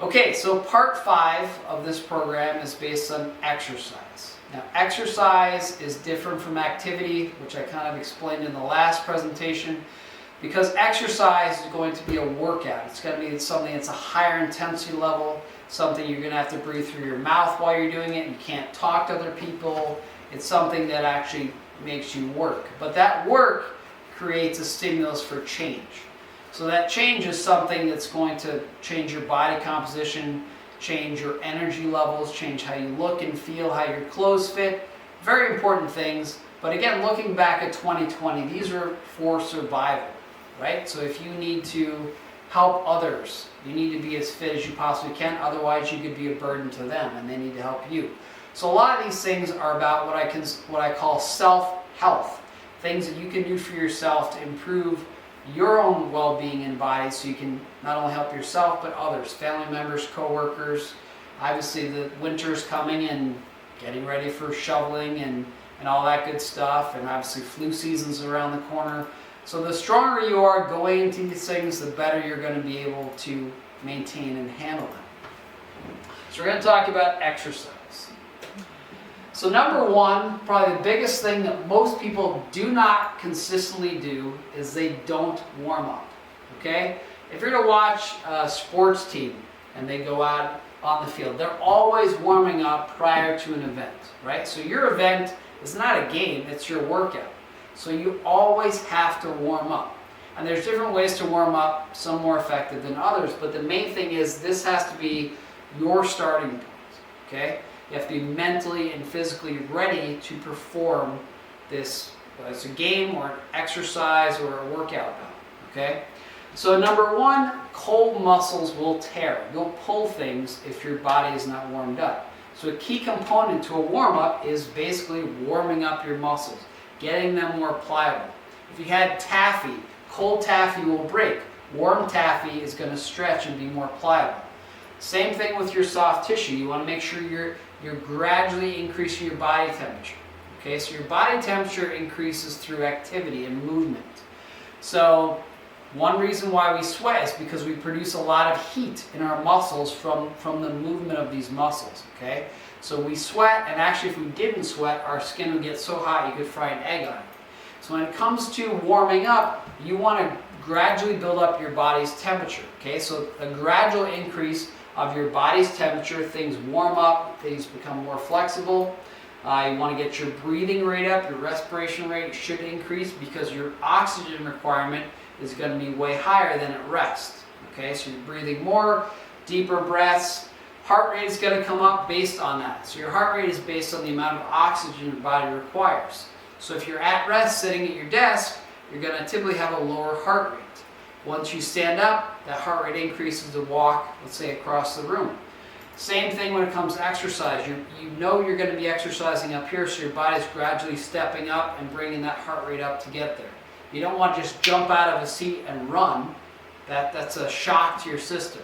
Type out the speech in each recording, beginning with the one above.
Okay, so part 5 of this program is based on exercise. Now, exercise is different from activity, which I kind of explained in the last presentation, because exercise is going to be a workout. It's going to be something that's a higher intensity level, something you're going to have to breathe through your mouth while you're doing it. You can't talk to other people. It's something that actually makes you work. But that work creates a stimulus for change. So that change is something that's going to change your body composition, change your energy levels, change how you look and feel, how your clothes fit. Very important things. But again, looking back at 2020, these are for survival, right? So if you need to help others, you need to be as fit as you possibly can. Otherwise, you could be a burden to them, and they need to help you. So a lot of these things are about what I call self-health, things that you can do for yourself to improve your own well-being and body, so you can not only help yourself but others, family members, co-workers. Obviously the winter's coming and getting ready for shoveling and all that good stuff, and obviously flu season's around the corner. So the stronger you are going into these things, the better you're going to be able to maintain and handle them. So we're going to talk about exercise. So number one, probably the biggest thing that most people do not consistently do is they don't warm up, okay? If you're going to watch a sports team and they go out on the field, they're always warming up prior to an event, right? So your event is not a game, it's your workout. So you always have to warm up. And there's different ways to warm up, some more effective than others, but the main thing is this has to be your starting point, okay? You have to be mentally and physically ready to perform this, whether it's a game or an exercise or a workout bout, okay? So number one, cold muscles will tear. You'll pull things if your body is not warmed up. So a key component to a warm-up is basically warming up your muscles, getting them more pliable. If you had taffy, cold taffy will break. Warm taffy is going to stretch and be more pliable. Same thing with your soft tissue. You want to make sure you're gradually increasing your body temperature. Okay, so your body temperature increases through activity and movement. So one reason why we sweat is because we produce a lot of heat in our muscles from the movement of these muscles. Okay, so we sweat, and actually if we didn't sweat, our skin would get so hot you could fry an egg on it. So when it comes to warming up, you want to gradually build up your body's temperature. Okay, so a gradual increase of your body's temperature, things warm up, things become more flexible. You want to get your breathing rate up, your respiration rate should increase because your oxygen requirement is going to be way higher than at rest. Okay, so you're breathing more, deeper breaths. Heart rate is going to come up based on that. So your heart rate is based on the amount of oxygen your body requires. So if you're at rest sitting at your desk, you're going to typically have a lower heart rate. Once you stand up, that heart rate increases to walk, let's say, across the room. Same thing when it comes to exercise. You know you're going to be exercising up here, so your body's gradually stepping up and bringing that heart rate up to get there. You don't want to just jump out of a seat and run. That's a shock to your system.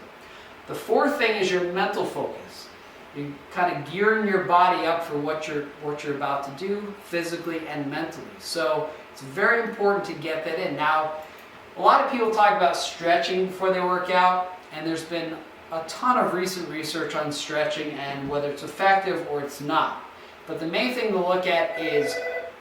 The fourth thing is your mental focus. You kind of gearing your body up for what you're about to do physically and mentally. So it's very important to get that in. Now, a lot of people talk about stretching before they work out, and there's been a ton of recent research on stretching and whether it's effective or it's not. But the main thing to look at is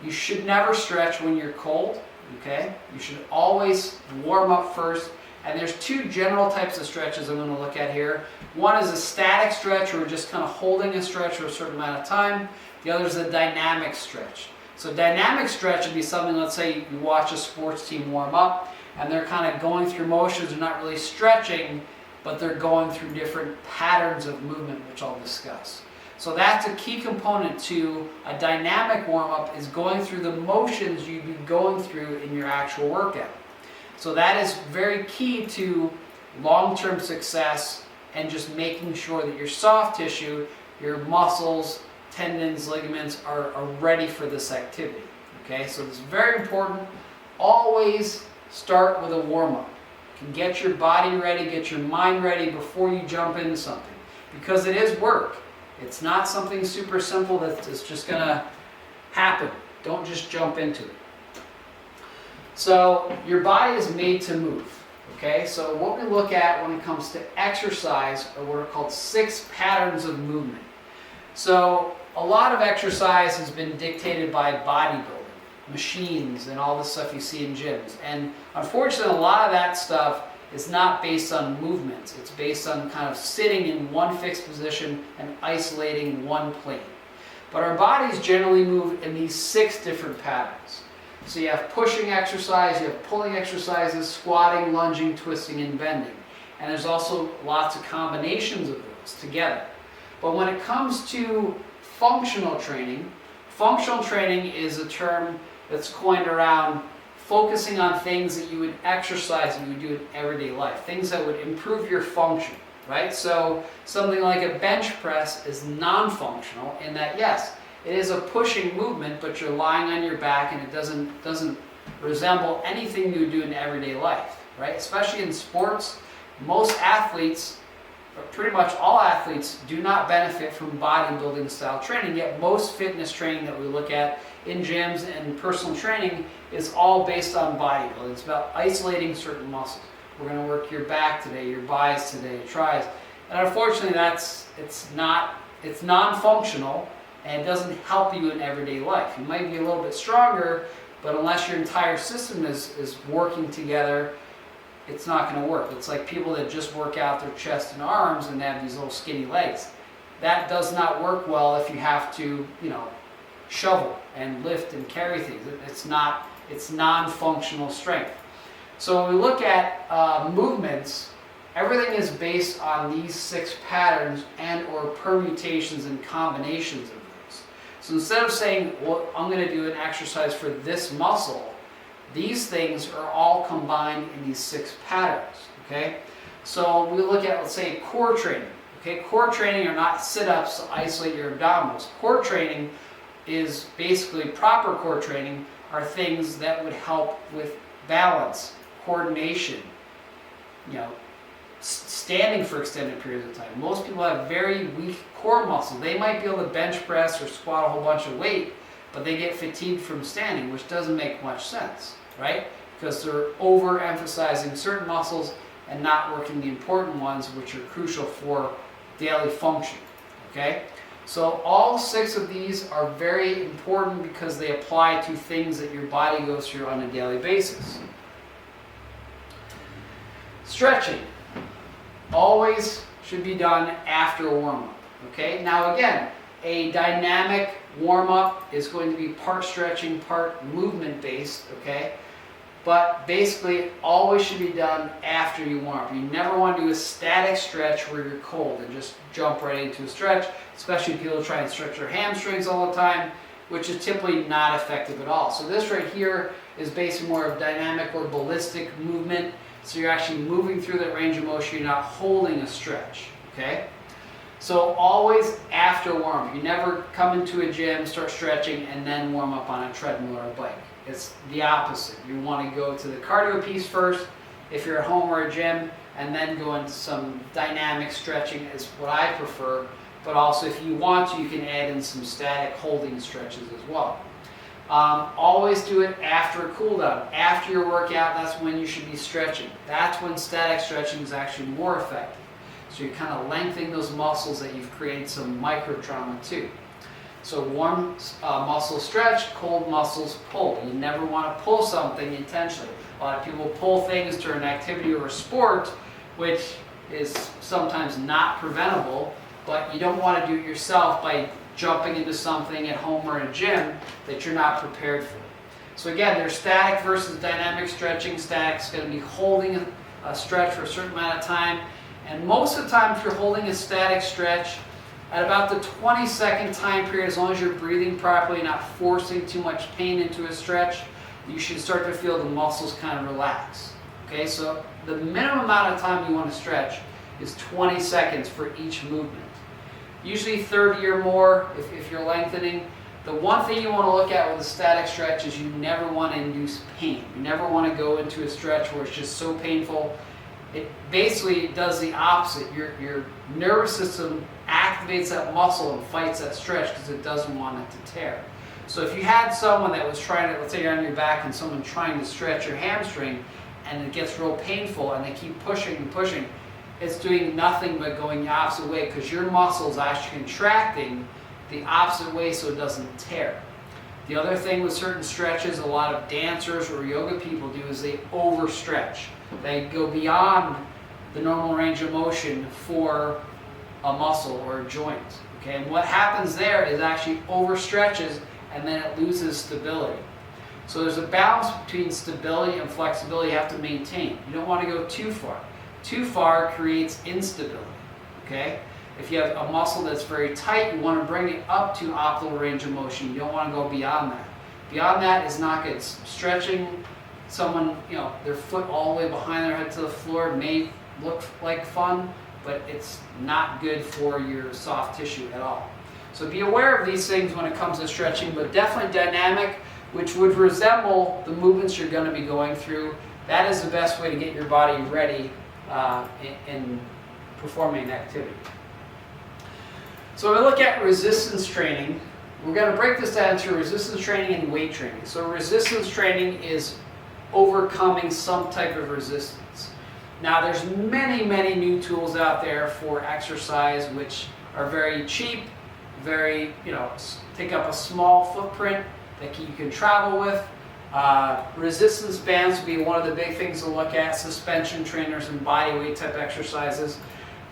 you should never stretch when you're cold, okay? You should always warm up first. And there's two general types of stretches I'm going to look at here. One is a static stretch, where we're just kind of holding a stretch for a certain amount of time. The other is a dynamic stretch. So dynamic stretch would be something, let's say you watch a sports team warm up, and they're kind of going through motions. They're not really stretching, but they're going through different patterns of movement, which I'll discuss. So that's a key component to a dynamic warm-up, is going through the motions you'd be going through in your actual workout. So that is very key to long-term success and just making sure that your soft tissue, your muscles, tendons, ligaments are ready for this activity. Okay, so it's very important. Always start with a warm-up. You can get your body ready, get your mind ready before you jump into something, because it is work. It's not something super simple that's just going to happen. Don't just jump into it. So your body is made to move. Okay, so what we look at when it comes to exercise are what are called 6 patterns of movement. So a lot of exercise has been dictated by bodybuilding, machines, and all the stuff you see in gyms. And unfortunately, a lot of that stuff is not based on movements. It's based on kind of sitting in one fixed position and isolating one plane. But our bodies generally move in these 6 different patterns. So you have pushing exercise, you have pulling exercises, squatting, lunging, twisting, and bending. And there's also lots of combinations of those together. But when it comes to functional training is a term that's coined around focusing on things that you would exercise and you would do in everyday life, things that would improve your function, right? So something like a bench press is non-functional in that, yes, it is a pushing movement, but you're lying on your back and it doesn't resemble anything you would do in everyday life, right? Especially in sports, most athletes, or pretty much all athletes, do not benefit from bodybuilding style training, yet most fitness training that we look at in gyms and personal training is all based on bodybuilding. It's about isolating certain muscles. We're going to work your back today, your bis today, your tris. And unfortunately, it's non-functional, and it doesn't help you in everyday life. You might be a little bit stronger, but unless your entire system is working together, it's not going to work. It's like people that just work out their chest and arms and they have these little skinny legs. That does not work well if you have to, shovel and lift and carry things. It's non-functional strength. So when we look at movements, everything is based on these 6 patterns and or permutations and combinations of those. So instead of saying, well, I'm going to do an exercise for this muscle, these things are all combined in these 6 patterns, okay? So we look at, let's say, core training, okay? Core training are not sit-ups to isolate your abdominals. Core training is basically, proper core training are things that would help with balance, coordination, standing for extended periods of time. Most people have very weak core muscle. They might be able to bench press or squat a whole bunch of weight, but they get fatigued from standing, which doesn't make much sense, right? Because they're overemphasizing certain muscles and not working the important ones, which are crucial for daily function, okay? So all 6 of these are very important because they apply to things that your body goes through on a daily basis. Stretching always should be done after a warm-up, okay? Now again, a dynamic warm-up is going to be part stretching, part movement-based, okay? But basically, it always should be done after you warm up. You never want to do a static stretch where you're cold and just jump right into a stretch, especially people try and stretch their hamstrings all the time, which is typically not effective at all. So this right here is basically more of dynamic or ballistic movement. So you're actually moving through that range of motion, you're not holding a stretch, okay? So always after warm up. You never come into a gym, start stretching, and then warm up on a treadmill or a bike. It's the opposite. You want to go to the cardio piece first, if you're at home or a gym, and then go into some dynamic stretching is what I prefer. But also if you want to, you can add in some static holding stretches as well. Always do it after a cool down. After your workout, that's when you should be stretching. That's when static stretching is actually more effective. So you're kind of lengthening those muscles that you've created some micro trauma to. So warm muscles stretch, cold muscles pull. You never want to pull something intentionally. A lot of people pull things during an activity or a sport, which is sometimes not preventable, but you don't want to do it yourself by jumping into something at home or in a gym that you're not prepared for. So again, there's static versus dynamic stretching. Static is going to be holding a stretch for a certain amount of time. And most of the time, if you're holding a static stretch, at about the 20-second time period, as long as you're breathing properly, not forcing too much pain into a stretch, you should start to feel the muscles kind of relax. Okay, so the minimum amount of time you want to stretch is 20 seconds for each movement. Usually 30 or more if you're lengthening. The one thing you want to look at with a static stretch is you never want to induce pain. You never want to go into a stretch where it's just so painful. It basically does the opposite. Your nervous system activates that muscle and fights that stretch because it doesn't want it to tear. So if you had someone that was trying to, let's say you're on your back and someone trying to stretch your hamstring, and it gets real painful and they keep pushing and pushing, it's doing nothing but going the opposite way because your muscle is actually contracting the opposite way so it doesn't tear. The other thing with certain stretches, a lot of dancers or yoga people do is they overstretch. They go beyond the normal range of motion for a muscle or a joint. Okay, and what happens there is actually overstretches and then it loses stability. So there's a balance between stability and flexibility you have to maintain. You don't want to go too far. Too far creates instability. Okay? If you have a muscle that's very tight, you want to bring it up to optimal range of motion. You don't want to go beyond that. Beyond that is not good. Stretching someone, their foot all the way behind their head to the floor may look like fun, but it's not good for your soft tissue at all. So be aware of these things when it comes to stretching, but definitely dynamic, which would resemble the movements you're going to be going through. That is the best way to get your body ready in performing an activity. So when we look at resistance training, we're going to break this down into resistance training and weight training. So resistance training is overcoming some type of resistance. Now there's many new tools out there for exercise which are very cheap, very, take up a small footprint that you can travel with. Resistance bands would be one of the big things to look at, suspension trainers and body weight type exercises.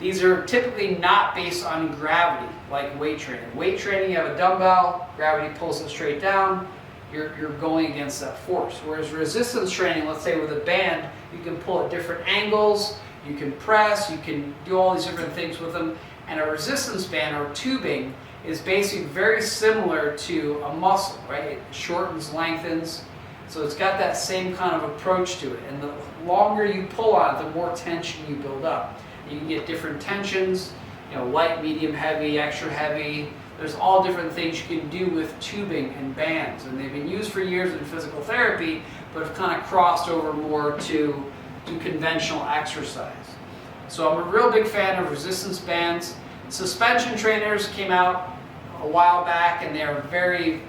These are typically not based on gravity like weight training. Weight training, you have a dumbbell, gravity pulls it straight down, you're going against that force. Whereas resistance training, let's say with a band, you can pull at different angles, you can press, you can do all these different things with them. And a resistance band or tubing is basically very similar to a muscle, right? It shortens, lengthens, so it's got that same kind of approach to it. And the longer you pull on it, the more tension you build up. You can get different tensions, light, medium, heavy, extra heavy. There's all different things you can do with tubing and bands. And they've been used for years in physical therapy, but have kind of crossed over more to do conventional exercise. So I'm a real big fan of resistance bands. Suspension trainers came out a while back and they're very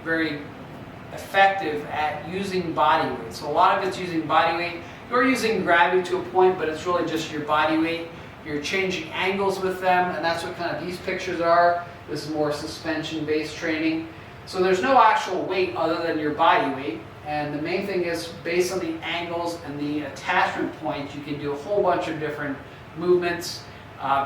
effective at using body weight. So a lot of it's using body weight. You're using gravity to a point, but it's really just your body weight. You're changing angles with them, and that's what kind of these pictures are. This is more suspension-based training. So there's no actual weight other than your body weight, and the main thing is based on the angles and the attachment points, you can do a whole bunch of different movements.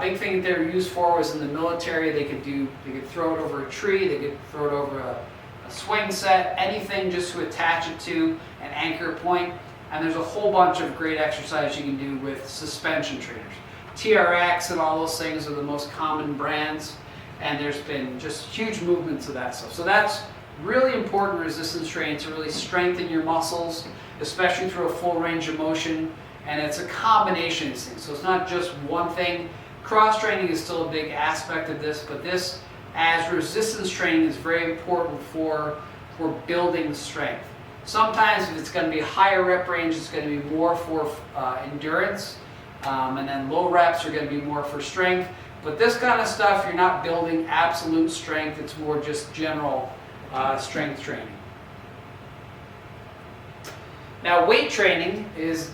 Big thing that they're used for was in the military. They could throw it over a tree, they could throw it over a swing set, anything just to attach it to an anchor point. And there's a whole bunch of great exercises you can do with suspension trainers. TRX and all those things are the most common brands, and there's been just huge movements of that stuff. So that's really important resistance training to really strengthen your muscles, especially through a full range of motion. And it's a combination of these things. So it's not just one thing. Cross training is still a big aspect of this, but this as resistance training is very important for building strength. Sometimes if it's going to be a higher rep range, it's going to be more for endurance, and then low reps are going to be more for strength. But this kind of stuff, you're not building absolute strength, it's more just general strength training. Now weight training is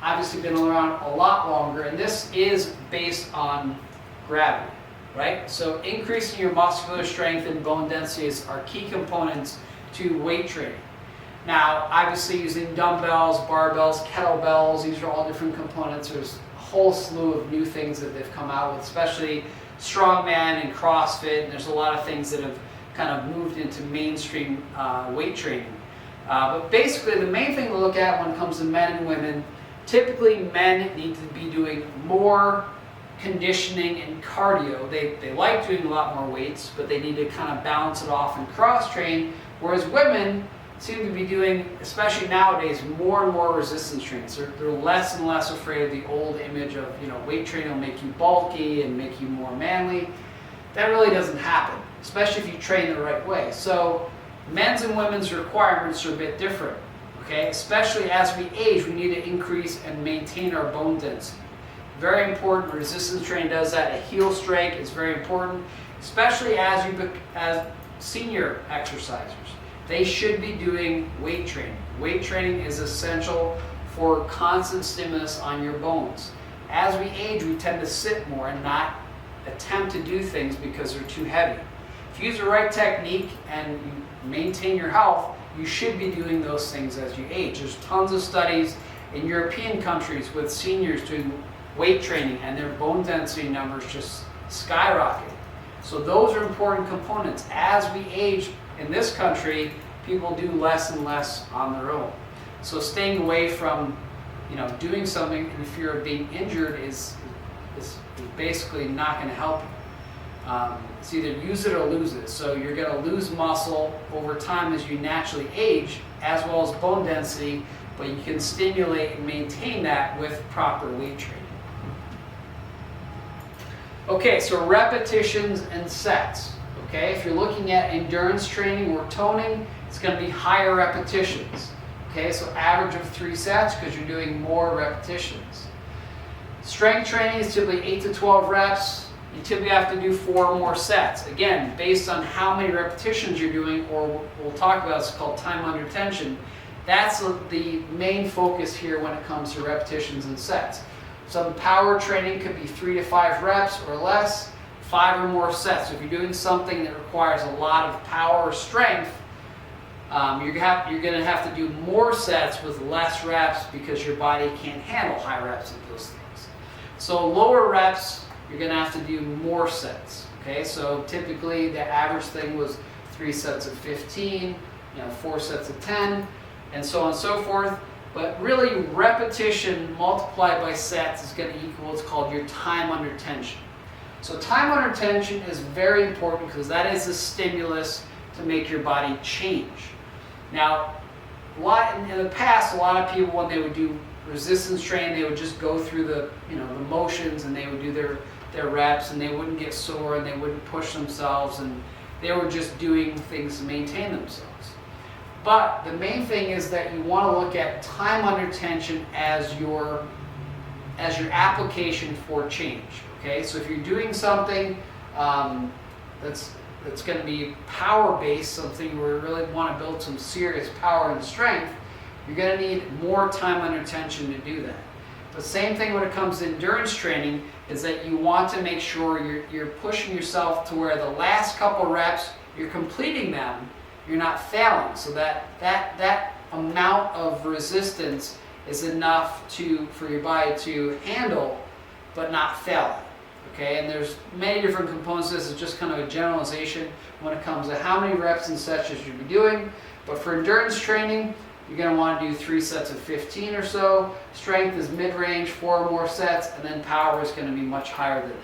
obviously been around a lot longer, and this is based on gravity, right? So increasing your muscular strength and bone densities are key components to weight training. Now, obviously using dumbbells, barbells, kettlebells, these are all different components. There's a whole slew of new things that they've come out with, especially strongman and CrossFit, and there's a lot of things that have kind of moved into mainstream weight training. But basically the main thing to look at when it comes to men and women, typically men need to be doing more conditioning and cardio. They like doing a lot more weights, but they need to kind of balance it off and cross train, whereas women seem to be doing, especially nowadays, more and more resistance trains. They're less and less afraid of the old image of, weight training will make you bulky and make you more manly. That really doesn't happen, especially if you train the right way. So men's and women's requirements are a bit different, okay? Especially as we age, we need to increase and maintain our bone density. Very important. Resistance training does that. A heel strike is very important, especially as senior exercisers. They should be doing weight training. Weight training is essential for constant stimulus on your bones. As we age, we tend to sit more and not attempt to do things because they're too heavy. If you use the right technique and you maintain your health, you should be doing those things as you age. There's tons of studies in European countries with seniors doing weight training and their bone density numbers just skyrocket. So those are important components. As we age in this country, people do less and less on their own. So staying away from, doing something in fear of being injured is basically not going to help you. It's either use it or lose it. So you're going to lose muscle over time as you naturally age, as well as bone density, but you can stimulate and maintain that with proper weight training. Okay, so repetitions and sets. Okay, if you're looking at endurance training or toning, it's going to be higher repetitions. Okay, so average of 3 sets because you're doing more repetitions. Strength training is typically 8 to 12 reps. You typically have to do 4 or more sets. Again, based on how many repetitions you're doing, or we'll talk about, it's called time under tension. That's the main focus here when it comes to repetitions and sets. Some power training could be 3 to 5 reps or less, 5 or more sets. So if you're doing something that requires a lot of power or strength, you're going to have to do more sets with less reps because your body can't handle high reps of those things. So lower reps, you're going to have to do more sets. Okay, so typically the average thing was 3 sets of 15, 4 sets of 10, and so on and so forth. But really, repetition multiplied by sets is going to equal what's called your time under tension. So time under tension is very important because that is the stimulus to make your body change. Now, in the past, a lot of people, when they would do resistance training, they would just go through the motions, and they would do their reps, and they wouldn't get sore, and they wouldn't push themselves, and they were just doing things to maintain themselves. But the main thing is that you want to look at time under tension as your application for change. Okay, so if you're doing something that's going to be power-based, something where you really want to build some serious power and strength, you're going to need more time under tension to do that. The same thing when it comes to endurance training is that you want to make sure you're pushing yourself to where the last couple reps, you're completing them, you're not failing. So that amount of resistance is enough for your body to handle, but not fail. Okay, and there's many different components. This is just kind of a generalization when it comes to how many reps and sets you should be doing. But for endurance training, you're going to want to do 3 sets of 15 or so. Strength is mid-range, 4 or more sets, and then power is going to be much higher than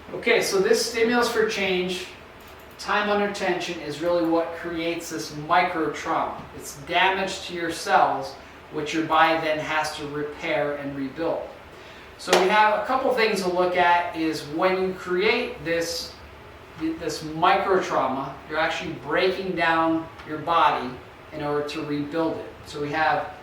that. Okay, so this stimulus for change, time under tension, is really what creates this micro trauma. It's damage to your cells, which your body then has to repair and rebuild. So we have a couple things to look at. Is when you create this micro trauma, you're actually breaking down your body in order to rebuild it. So we have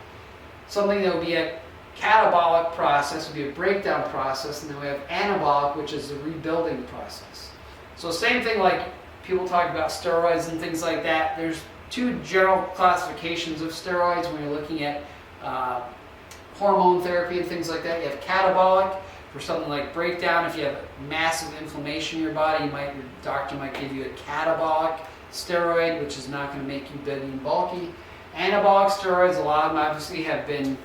something that will be a catabolic process, will be a breakdown process, and then we have anabolic, which is the rebuilding process. So same thing like people talk about steroids and things like that. There's 2 general classifications of steroids when you're looking at hormone therapy and things like that. You have catabolic for something like breakdown. If you have massive inflammation in your body, your doctor might give you a catabolic steroid, which is not going to make you big and bulky. Anabolic steroids, a lot of them obviously have been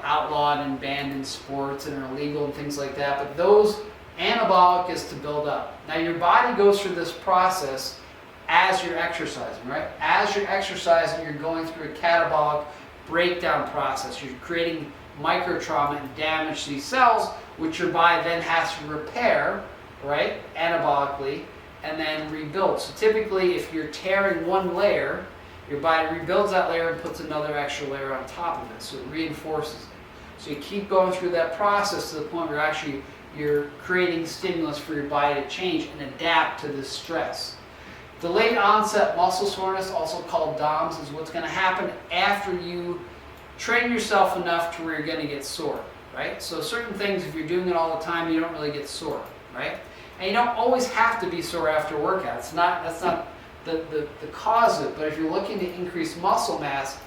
outlawed and banned in sports and are illegal and things like that. But those anabolic is to build up. Now your body goes through this process as you're exercising, right? As you're exercising, you're going through a catabolic breakdown process. You're creating microtrauma and damage to these cells, which your body then has to repair, right, anabolically, and then rebuild. So typically, if you're tearing one layer, your body rebuilds that layer and puts another extra layer on top of it, so it reinforces it. So you keep going through that process to the point where you're creating stimulus for your body to change and adapt to this stress. Delayed onset muscle soreness, also called DOMS, is what's going to happen after you train yourself enough to where you're going to get sore, right? So certain things, if you're doing it all the time, you don't really get sore, right? And you don't always have to be sore after a workout. That's not the cause of it. But if you're looking to increase muscle mass,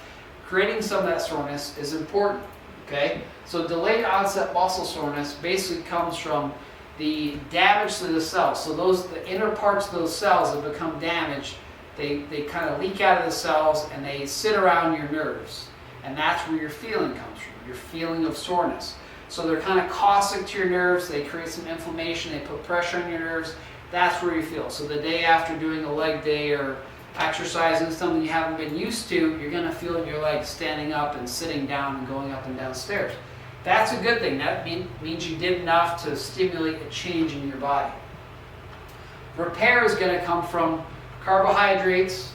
creating some of that soreness is important, okay? So delayed onset muscle soreness basically comes from the damage to the cells. So the inner parts of those cells have become damaged. They kind of leak out of the cells and they sit around your nerves. And that's where your feeling comes from, your feeling of soreness. So they're kind of caustic to your nerves, they create some inflammation, they put pressure on your nerves. That's where you feel. So the day after doing a leg day or exercising something you haven't been used to, you're going to feel your legs standing up and sitting down and going up and down stairs. That's a good thing. That means you did enough to stimulate a change in your body. Repair is going to come from carbohydrates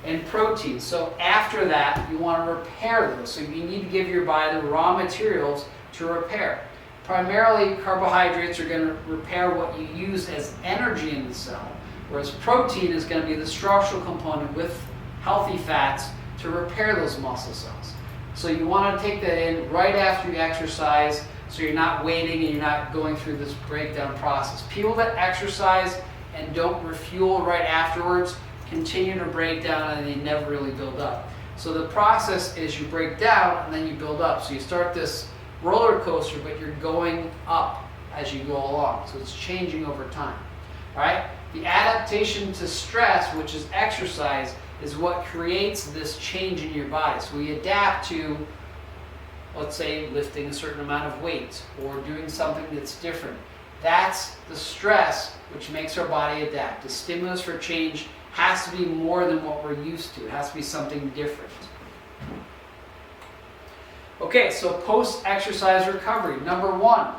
and protein. So after that, you want to repair those. So you need to give your body the raw materials to repair. Primarily, carbohydrates are going to repair what you use as energy in the cell, whereas protein is going to be the structural component with healthy fats to repair those muscle cells. So you want to take that in right after you exercise, so you're not waiting and you're not going through this breakdown process. People that exercise and don't refuel right afterwards continue to break down and they never really build up. So the process is you break down and then you build up. So you start this roller coaster, but you're going up as you go along. So it's changing over time. All right? The adaptation to stress, which is exercise, is what creates this change in your body. So we adapt to, let's say, lifting a certain amount of weight or doing something that's different. That's the stress which makes our body adapt. The stimulus for change has to be more than what we're used to. It has to be something different. Okay, so post-exercise recovery. Number one,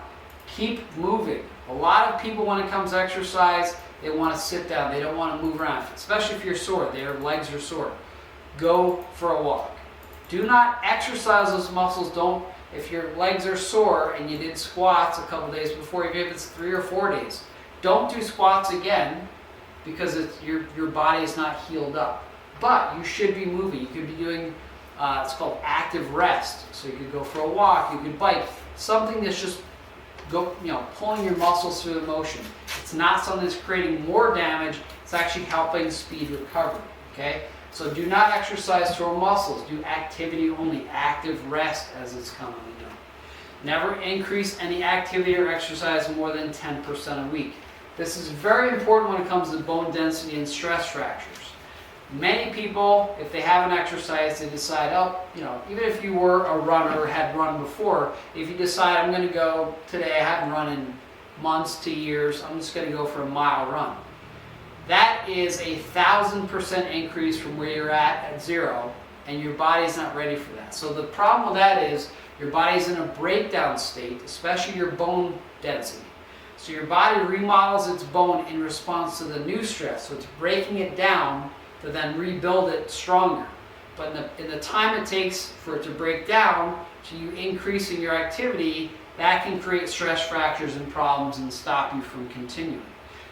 keep moving. A lot of people, when it comes to exercise, they want to sit down. They don't want to move around, especially if you're sore. Their legs are sore. Go for a walk. Do not exercise those muscles. If your legs are sore and you did squats a couple days before, even if it's 3 or 4 days, don't do squats again because your body is not healed up. But you should be moving. You could be doing, it's called active rest. So you could go for a walk, you could bike, something that's just pulling your muscles through the motion. It's not something that's creating more damage, it's actually helping speed recovery, okay? So do not exercise sore muscles, do activity only, active rest as it's commonly known. Never increase any activity or exercise more than 10% a week. This is very important when it comes to bone density and stress fractures. Many people, if they haven't exercised, they decide, even if you were a runner or had run before, if you decide, I'm going to go today, I haven't run in months to years, I'm just going to go for a mile run. That is 1,000% increase from where you're at 0, and your body's not ready for that. So the problem with that is your body's in a breakdown state, especially your bone density. So your body remodels its bone in response to the new stress. So it's breaking it down to then rebuild it stronger. But in the time it takes for it to break down, to you increasing your activity, that can create stress fractures and problems and stop you from continuing.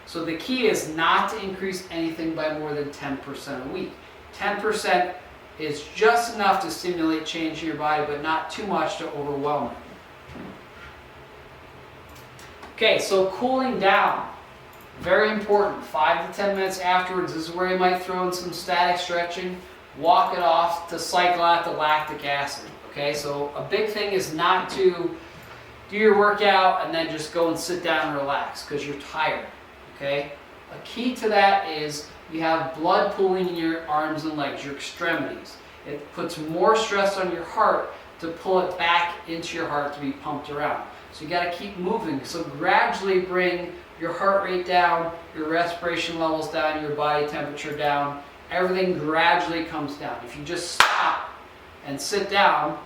So the key is not to increase anything by more than 10% a week. 10% is just enough to stimulate change in your body, but not too much to overwhelm it. Okay, so cooling down. Very important. 5 to 10 minutes afterwards, this is where you might throw in some static stretching. Walk it off to cycle out the lactic acid. Okay, so a big thing is not to do your workout and then just go and sit down and relax because you're tired. Okay, a key to that is you have blood pooling in your arms and legs, your extremities. It puts more stress on your heart to pull it back into your heart to be pumped around. So you got to keep moving. So gradually bring your heart rate down, your respiration levels down, your body temperature down. Everything gradually comes down. If you just stop and sit down,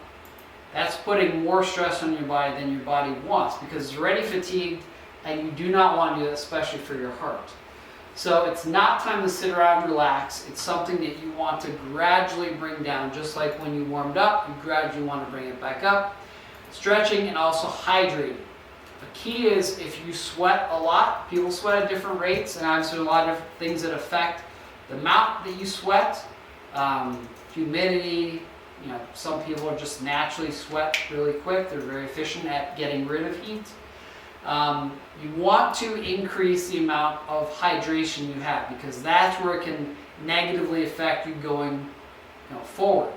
that's putting more stress on your body than your body wants because it's already fatigued and you do not want to do that, especially for your heart. So it's not time to sit around and relax. It's something that you want to gradually bring down, just like when you warmed up, you gradually want to bring it back up. Stretching and also hydrating. The key is if you sweat a lot, people sweat at different rates, and obviously a lot of different things that affect the amount that you sweat, humidity. Some people are just naturally sweat really quick. They're very efficient at getting rid of heat. You want to increase the amount of hydration you have because that's where it can negatively affect you going forward.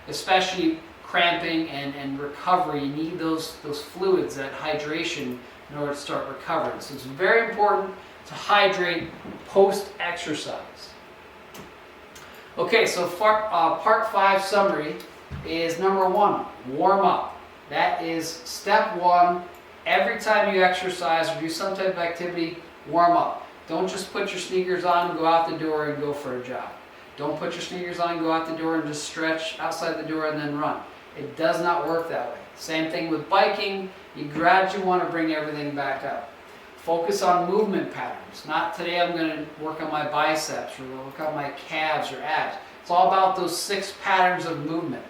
especially cramping and recovery. You need those fluids, that hydration, in order to start recovering. So it's very important to hydrate post-exercise. Okay, so part 5 summary is number 1, warm up. That is step 1. Every time you exercise or do some type of activity, warm up. Don't just put your sneakers on and go out the door and go for a jog. Don't put your sneakers on, go out the door and just stretch outside the door and then run. It does not work that way. Same thing with biking. You gradually want to bring everything back up. Focus on movement patterns. Not today I'm going to work on my biceps or work on my calves or abs. It's all about those 6 patterns of movement.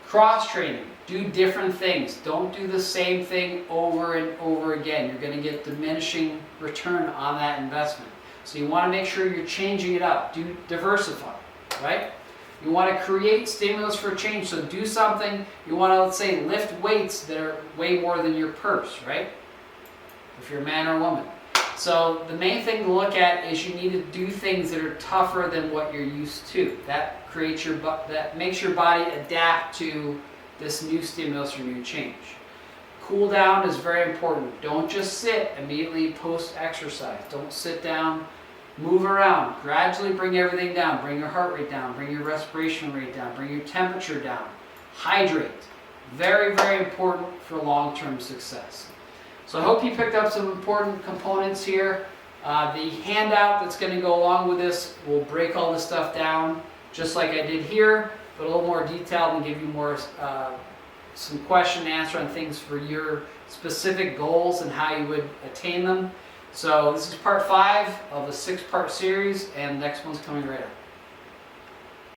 Cross training. Do different things. Don't do the same thing over and over again. You're going to get diminishing return on that investment. So you want to make sure you're changing it up. Diversify, right? You want to create stimulus for change. So do something. You want to, let's say, lift weights that are way more than your purse, right? If you're a man or a woman. So the main thing to look at is you need to do things that are tougher than what you're used to. That makes your body adapt to this new stimulus or new change. Cool down is very important. Don't just sit immediately post-exercise. Don't sit down. Move around. Gradually bring everything down. Bring your heart rate down. Bring your respiration rate down. Bring your temperature down. Hydrate. Very, very important for long-term success. So I hope you picked up some important components here. The handout that's going to go along with this will break all this stuff down just like I did here, but a little more detailed and give you more some question and answer on things for your specific goals and how you would attain them. So this is part 5 of a 6-part series, and the next one's coming right up.